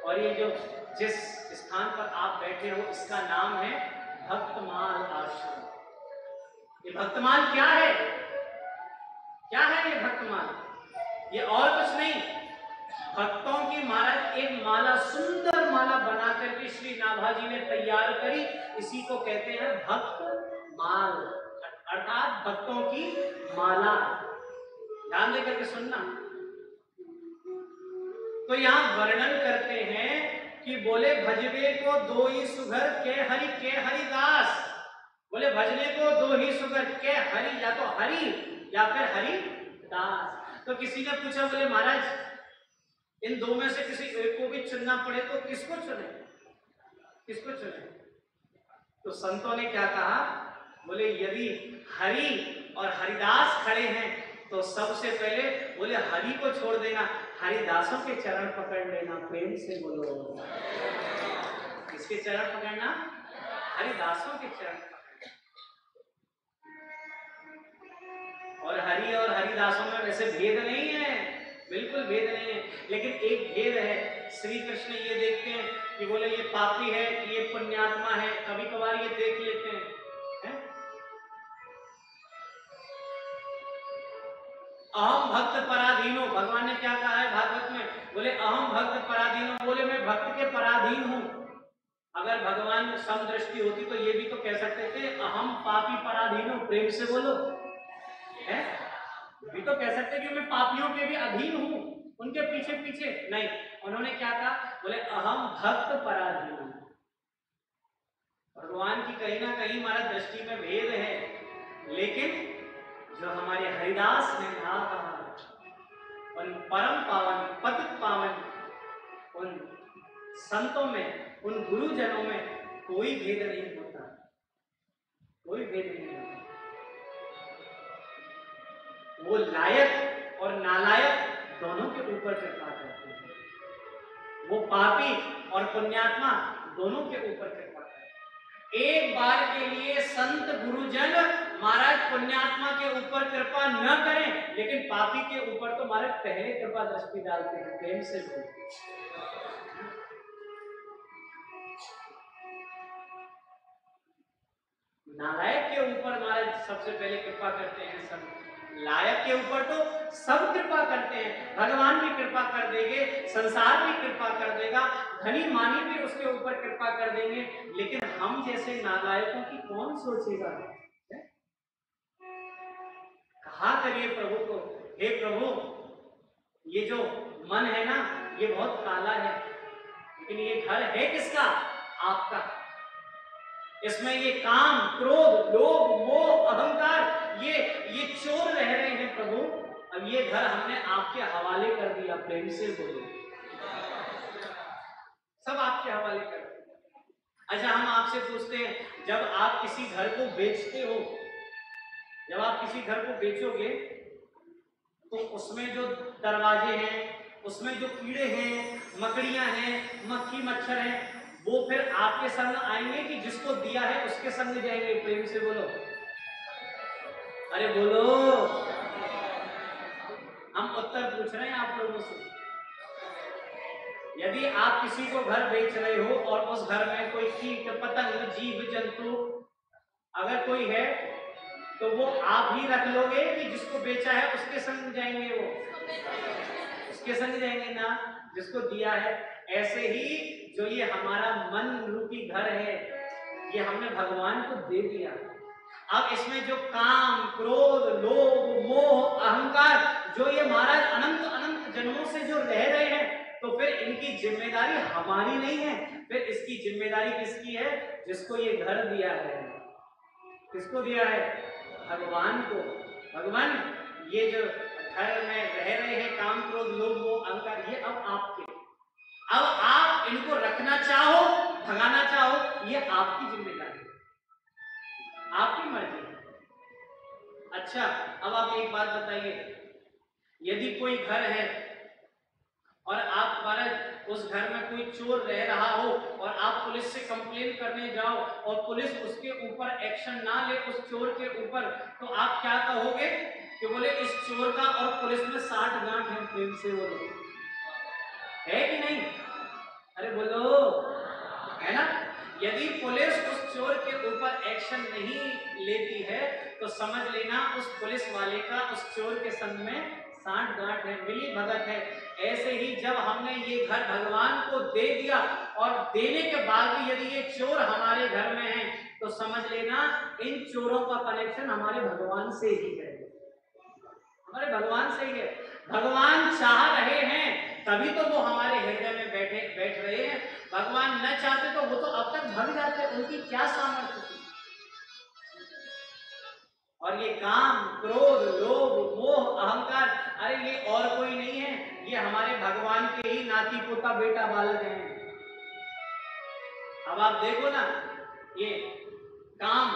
और ये जो जिस स्थान पर आप बैठे हो इसका नाम है भक्तमाल आश्रम। ये भक्तमाल क्या है? क्या है ये भक्तमाल? ये और कुछ नहीं, भक्तों की महाराज एक माला, सुंदर माला बना करके श्री नाभाजी ने तैयार करी, इसी को कहते हैं भक्त माल, अर्थात भक्तों की माला। ध्यान देकर के सुनना। तो यहां वर्णन करते हैं कि बोले भजबे को दो ही सुघर के हरिदास। बोले भजने को दो ही सुघर के हरि, या तो हरि या फिर हरिदास। तो किसी ने पूछा, बोले महाराज इन दो में से किसी एक को भी चुनना पड़े तो किसको चुने, किसको चुने? तो संतों ने क्या कहा, बोले यदि हरि और हरिदास खड़े हैं तो सबसे पहले बोले हरि को छोड़ देना, हरिदासों के चरण पकड़ लेना। प्रेम से बोलो, किसके चरण पकड़ना? हरिदासों के चरण पकड़ना। और हरि और हरिदासों में वैसे भेद नहीं है, बिल्कुल भेद नहीं है, लेकिन एक भेद है। श्री कृष्ण ये देखते हैं कि बोले ये पापी है, ये पुण्यात्मा है, कभी कभार ये देख लेते हैं, है? अहम भक्त पराधीनो, भगवान ने क्या कहा है भागवत में? बोले अहम भक्त पराधीनो, बोले मैं भक्त के पराधीन हूं। अगर भगवान समदृष्टि होती तो ये भी तो कह सकते थे अहम पापी पराधीनो। प्रेम से बोलो, है? भी तो कह सकते कि मैं पापियों के भी अधीन हूं, उनके पीछे पीछे नहीं। उन्होंने क्या कहा? बोले अहम भक्त पराधीन हूं। भगवान की कहीं ना कहीं हमारा दृष्टि में भेद है, लेकिन जो हमारे हरिदास हैं उन परम पावन पतित पावन उन संतों में, उन गुरुजनों में कोई भेद नहीं होता, कोई भेद नहीं होता। वो लायक और नालायक दोनों के ऊपर कृपा करते हैं, वो पापी और पुण्यात्मा दोनों के ऊपर कृपा करते हैं। एक बार के लिए संत गुरुजन महाराज पुण्यात्मा के ऊपर कृपा न करें, लेकिन पापी के ऊपर तो महाराज पहले कृपा दृष्टि डालते हैं। प्रेम से बोलते, नालायक के ऊपर महाराज सबसे पहले कृपा करते हैं सब, लायक के ऊपर तो सब कृपा करते हैं। भगवान भी कृपा कर देंगे, संसार भी कृपा कर देगा, धनी मानी भी उसके ऊपर कृपा कर देंगे, लेकिन हम जैसे नालायकों की कौन सोचेगा? कहा करिए प्रभु को, हे प्रभु ये जो मन है ना ये बहुत काला है, लेकिन ये घर है किसका? आपका। इसमें ये काम, क्रोध, लोभ, मोह, अहंकार ये चोर रह रहे हैं प्रभु। अब ये घर हमने आपके हवाले कर दिया। प्रेम से बोलो, सब आपके हवाले कर दिया। अच्छा, हम आपसे पूछते हैं, जब आप किसी घर को बेचते हो, जब आप किसी घर को बेचोगे तो उसमें जो दरवाजे हैं, उसमें जो कीड़े हैं, मकड़ियां हैं, मक्खी मच्छर हैं, वो फिर आपके संग आएंगे कि जिसको दिया है उसके संग जाएंगे? प्रेम से बोलो, अरे बोलो। हम उत्तर पूछ रहे हैं आप लोगों से। यदि आप किसी को घर बेच रहे हो और उस घर में कोई कीट पतंग जीव जंतु अगर कोई है तो वो आप ही रख लोगे कि जिसको बेचा है उसके संग जाएंगे? वो उसके संग जाएंगे ना, जिसको दिया है। ऐसे ही जो ये हमारा मन रूपी घर है, ये हमने भगवान को दे दिया। अब इसमें जो काम, क्रोध, लोभ, मोह, अहंकार जो ये महाराज अनंत अनंत जन्मों से जो रह रहे हैं, तो फिर इनकी जिम्मेदारी हमारी नहीं है, फिर इसकी जिम्मेदारी किसकी है? जिसको ये घर दिया है। किसको दिया है? भगवान को। भगवान ये जो घर में रह रहे हैं काम, क्रोध, लोभ, मोह, अहंकार, ये अब आपके। अब आप इनको रखना चाहो, भगाना चाहो, ये आपकी जिम्मेदारी है, आपकी मर्जी है। अच्छा, अब आप एक बात बताइए, यदि कोई घर है और आप महाराज उस घर में कोई चोर रह रहा हो और आप पुलिस से कंप्लेन करने जाओ और पुलिस उसके ऊपर एक्शन ना ले उस चोर के ऊपर, तो आप क्या कहोगे? कि बोले इस चोर का और पुलिस में 60 गांठ है। प्रेम से बोलो, है कि नहीं? अरे बोलो, है ना? यदि पुलिस उस चोर के ऊपर एक्शन नहीं लेती है तो समझ लेना उस पुलिस वाले का उस चोर के संग में सांठ गांठ है, मिली भगत है। ऐसे ही जब हमने ये घर भगवान को दे दिया और देने के बाद भी यदि ये चोर हमारे घर में है तो समझ लेना इन चोरों का कनेक्शन हमारे भगवान से ही है, हमारे भगवान से ही है। भगवान चाह रहे हैं तभी तो वो हमारे हृदय में बैठ रहे हैं। भगवान न चाहते तो वो तो अब तक भग जाते, उनकी क्या सामर्थ्य थी। और ये काम, क्रोध, लोभ, मोह, अहंकार, अरे ये और कोई नहीं है, ये हमारे भगवान के ही नाती पोता बेटा बालक हैं। अब आप देखो ना, ये काम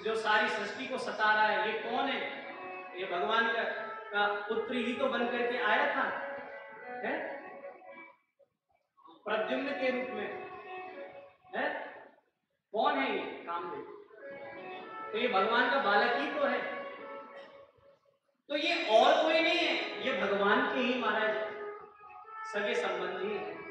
जो सारी सृष्टि को सता रहा है, ये कौन है? ये भगवान का पुत्र ही तो बन करके आया था, है? प्रद्युम्न के रूप में, है? कौन है ये कामदेव? तो ये भगवान का बालक ही तो है। तो ये और कोई नहीं है, ये भगवान के ही महाराज सगे संबंधी है।